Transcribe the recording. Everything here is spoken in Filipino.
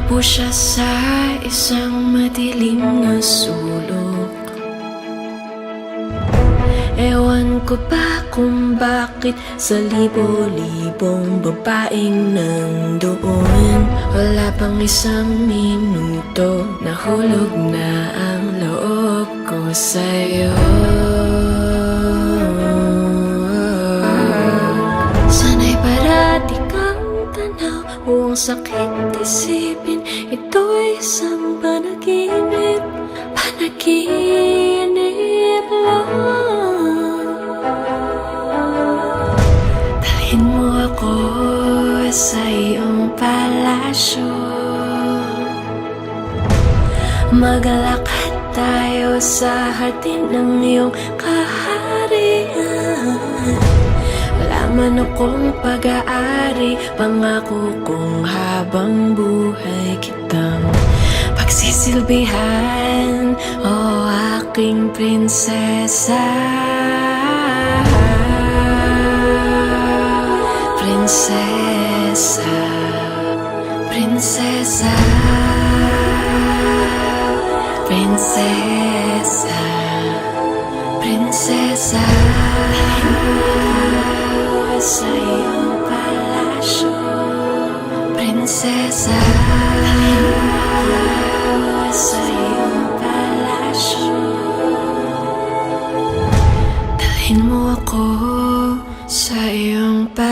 Takbo siya sa isang madilim na sulok. Ewan ko ba kung bakit sa libo-libong babaeng nandoon. Wala pang isang minuto, nahulog na ang loob ko sa'yo. Sana'y parati kang tanaw, buong sakit isipin, ito'y isang panaginip, panaginip lang. Dalhin mo ako sa iyong palasyo, maglalakad tayo sa hardin ng iyong kaharian. Wala man akong pag-aari, pangako kong habang buhay kitang pagsisilbihan, o aking prinsesa. Prinsesa, prinsesa, prinsesa, prinsesa. Sa iyong palasyo, prinsesa. Sa iyong palasyo, dalhin mo ako sa iyong palasyo.